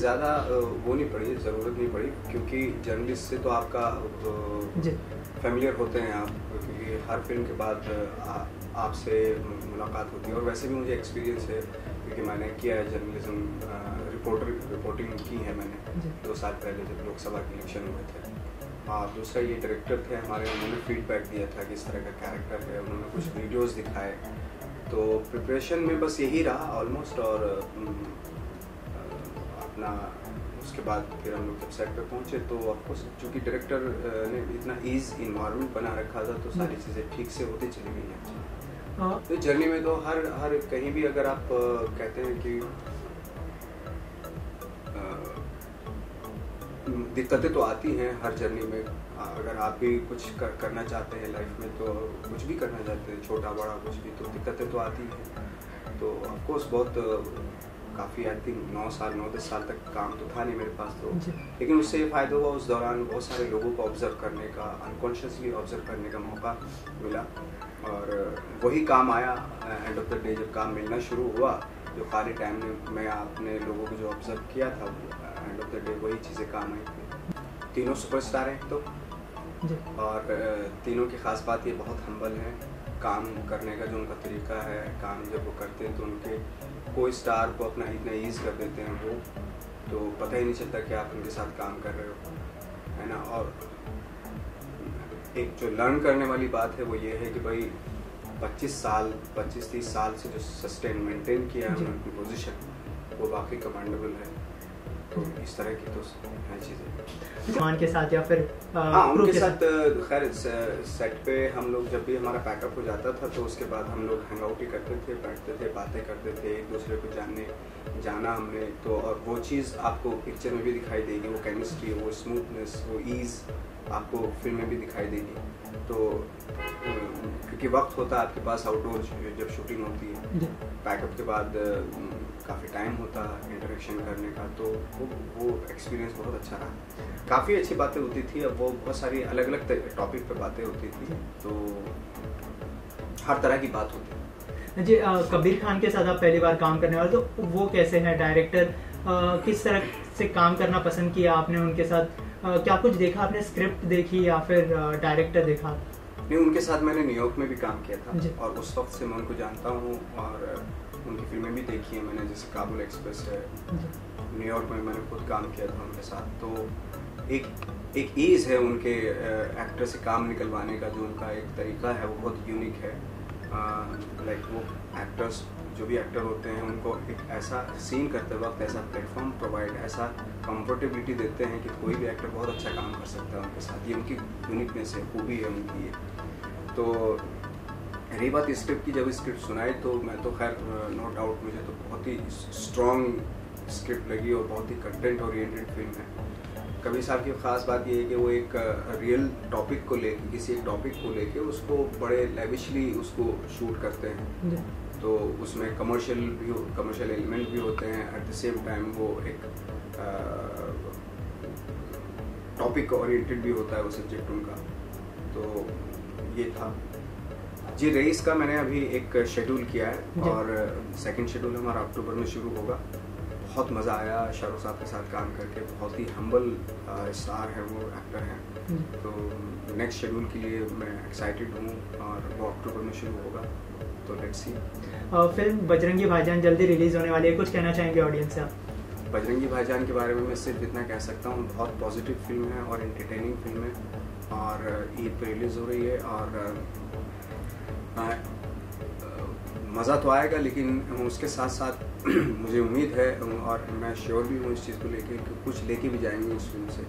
ज़्यादा वो नहीं पड़ी, ज़रूरत नहीं पड़ी, क्योंकि जर्नलिस्ट से तो आपका फैमिलियर होते हैं आप, क्योंकि हर फिल्म के बाद आपसे मुलाकात होती है। और वैसे भी मुझे एक्सपीरियंस है, क्योंकि मैंने किया है जर्नलिज्म, रिपोर्टिंग की है मैंने 2 साल पहले जब लोकसभा के इलेक्शन हुए थे। और दूसरा ये डायरेक्टर थे हमारे, उन्होंने फीडबैक दिया था कि इस तरह का कैरेक्टर है, उन्होंने कुछ वीडियोस दिखाए, तो प्रिपरेशन में बस यही रहा ऑलमोस्ट। और अपना उसके बाद फिर हम लोग जब सेट पे पहुंचे तो ऑफकोर्स चूँकि डायरेक्टर ने इतना ईज इन्वायरमेंट बना रखा था, तो सारी चीज़ें ठीक से होती चली गई हैं। तो जर्नी में तो हर कहीं भी अगर आप कहते हैं कि दिक्कतें तो आती हैं हर जर्नी में। अगर आप भी कुछ करना चाहते हैं लाइफ में, तो कुछ भी करना चाहते हैं, छोटा बड़ा कुछ भी, तो दिक्कतें तो आती हैं। तो ऑफकोर्स बहुत काफ़ी आई थिंक 9-10 साल तक काम तो था नहीं मेरे पास, तो लेकिन उससे ये फ़ायदा हुआ, उस दौरान बहुत सारे लोगों को ऑब्जर्व करने का, अनकॉन्शियसली ऑब्जर्व करने का मौका मिला, और वही काम आया। एंड ऑफ द डे जब काम मिलना शुरू हुआ, जो खाली टाइम में मैं अपने लोगों को जो ऑब्जर्व किया था, एंड ऑफ द डे वही चीज़ें काम आई थी। तीनों सुपरस्टार हैं तो, और तीनों की ख़ास बात ये बहुत हम्बल हैं। काम करने का जो उनका तरीका है, काम जब वो करते हैं तो उनके कोई स्टार को अपना इतना ईज कर देते हैं वो, तो पता ही नहीं चलता कि आप उनके साथ काम कर रहे हो, है ना। और एक जो लर्न करने वाली बात है वो ये है कि भाई 25-30 साल से जो सस्टेन मेंटेन किया है उनकी पोजीशन, वो वाकई कमांडेबल है। तो इस तरह की तो है चीज़ें मान के साथ या फिर उनके साथ। खैर सेट पे हम लोग जब भी हमारा पैकअप हो जाता था, तो उसके बाद हम लोग हैंग आउट ही करते थे, बैठते थे, बातें करते थे, एक दूसरे को जाना हमने तो। और वो चीज़ आपको पिक्चर में भी दिखाई देगी, वो केमिस्ट्री, वो स्मूथनेस, वो ईज़ आपको फिल्म में भी दिखाई देगी। तो क्योंकि वक्त होता है आपके पास आउटडोर जब शूटिंग होती है, पैकअप के बाद काफ़ी टाइम होता है इंटरेक्शन करने का, तो वो एक्सपीरियंस बहुत अच्छा रहा। काफ़ी अच्छी बातें होती थी। अब वो बहुत सारी अलग अलग टॉपिक पे बातें होती थी, तो हर तरह की बात होती है। जी, कबीर खान के साथ आप पहली बार काम करने वाले, तो वो कैसे हैं डायरेक्टर? किस तरह से काम करना पसंद किया आपने उनके साथ? क्या कुछ देखा आपने, स्क्रिप्ट देखी या फिर डायरेक्टर देखा? नहीं, उनके साथ मैंने न्यूयॉर्क में भी काम किया था, और उस वक्त से मैं उनको जानता हूँ, और उनकी फिल्में भी देखी हैं मैंने, जैसे काबुल एक्सप्रेस है। न्यूयॉर्क में मैंने खुद काम किया था उनके साथ। तो एक ईज़ है उनके एक्टर से काम निकलवाने का, जो उनका एक तरीका है वो बहुत यूनिक है। लाइक वो एक्टर्स, जो भी एक्टर होते हैं, उनको एक ऐसा सीन करते वक्त ऐसा प्लेटफॉर्म प्रोवाइड, ऐसा कंफर्टेबिलिटी देते हैं कि कोई भी एक्टर बहुत अच्छा काम कर सकता है उनके साथ। ये उनकी यूनिकनेस है, खूबी है उनकी ये। तो रही बात स्क्रिप्ट की, जब स्क्रिप्ट सुनाई तो मैं तो खैर नो डाउट मुझे तो बहुत ही स्ट्रॉन्ग स्क्रिप्ट लगी, और बहुत ही कंटेंट ओरिएंटेड फिल्म है। कबीर साहब की ख़ास बात ये है कि वो एक रियल टॉपिक को लेके, किसी एक टॉपिक को लेके उसको बड़े लेविशली उसको शूट करते हैं। तो उसमें कमर्शियल एलिमेंट भी होते हैं, एट द सेम टाइम वो एक टॉपिक ओरिएंटेड भी होता है वो सब्जेक्ट उनका। तो ये था जी। रईस का मैंने अभी एक शेड्यूल किया है, और सेकंड शेड्यूल हमारा अक्टूबर में शुरू होगा। बहुत मज़ा आया शाहरुख साहब के साथ काम करके, बहुत ही हम्बल स्टार है वो, एक्टर हैं। तो नेक्स्ट शेड्यूल के लिए मैं एक्साइटेड हूँ, और वो अक्टूबर में शुरू होगा, तो लेट्स सी। फिल्म बजरंगी भाईजान जल्दी रिलीज होने वाली है, कुछ कहना चाहेंगे ऑडियंस से आप? बजरंगी भाईजान के बारे में मैं सिर्फ इतना कह सकता हूँ, बहुत पॉजिटिव फिल्म है और एंटरटेनिंग फिल्म है, और ईद पर रिलीज़ हो रही है, और मज़ा तो आएगा, लेकिन उसके साथ साथ मुझे उम्मीद है, और मैं श्योर भी हूँ इस चीज़ को लेके कि कुछ लेके भी जाएंगे इस फिल्म से।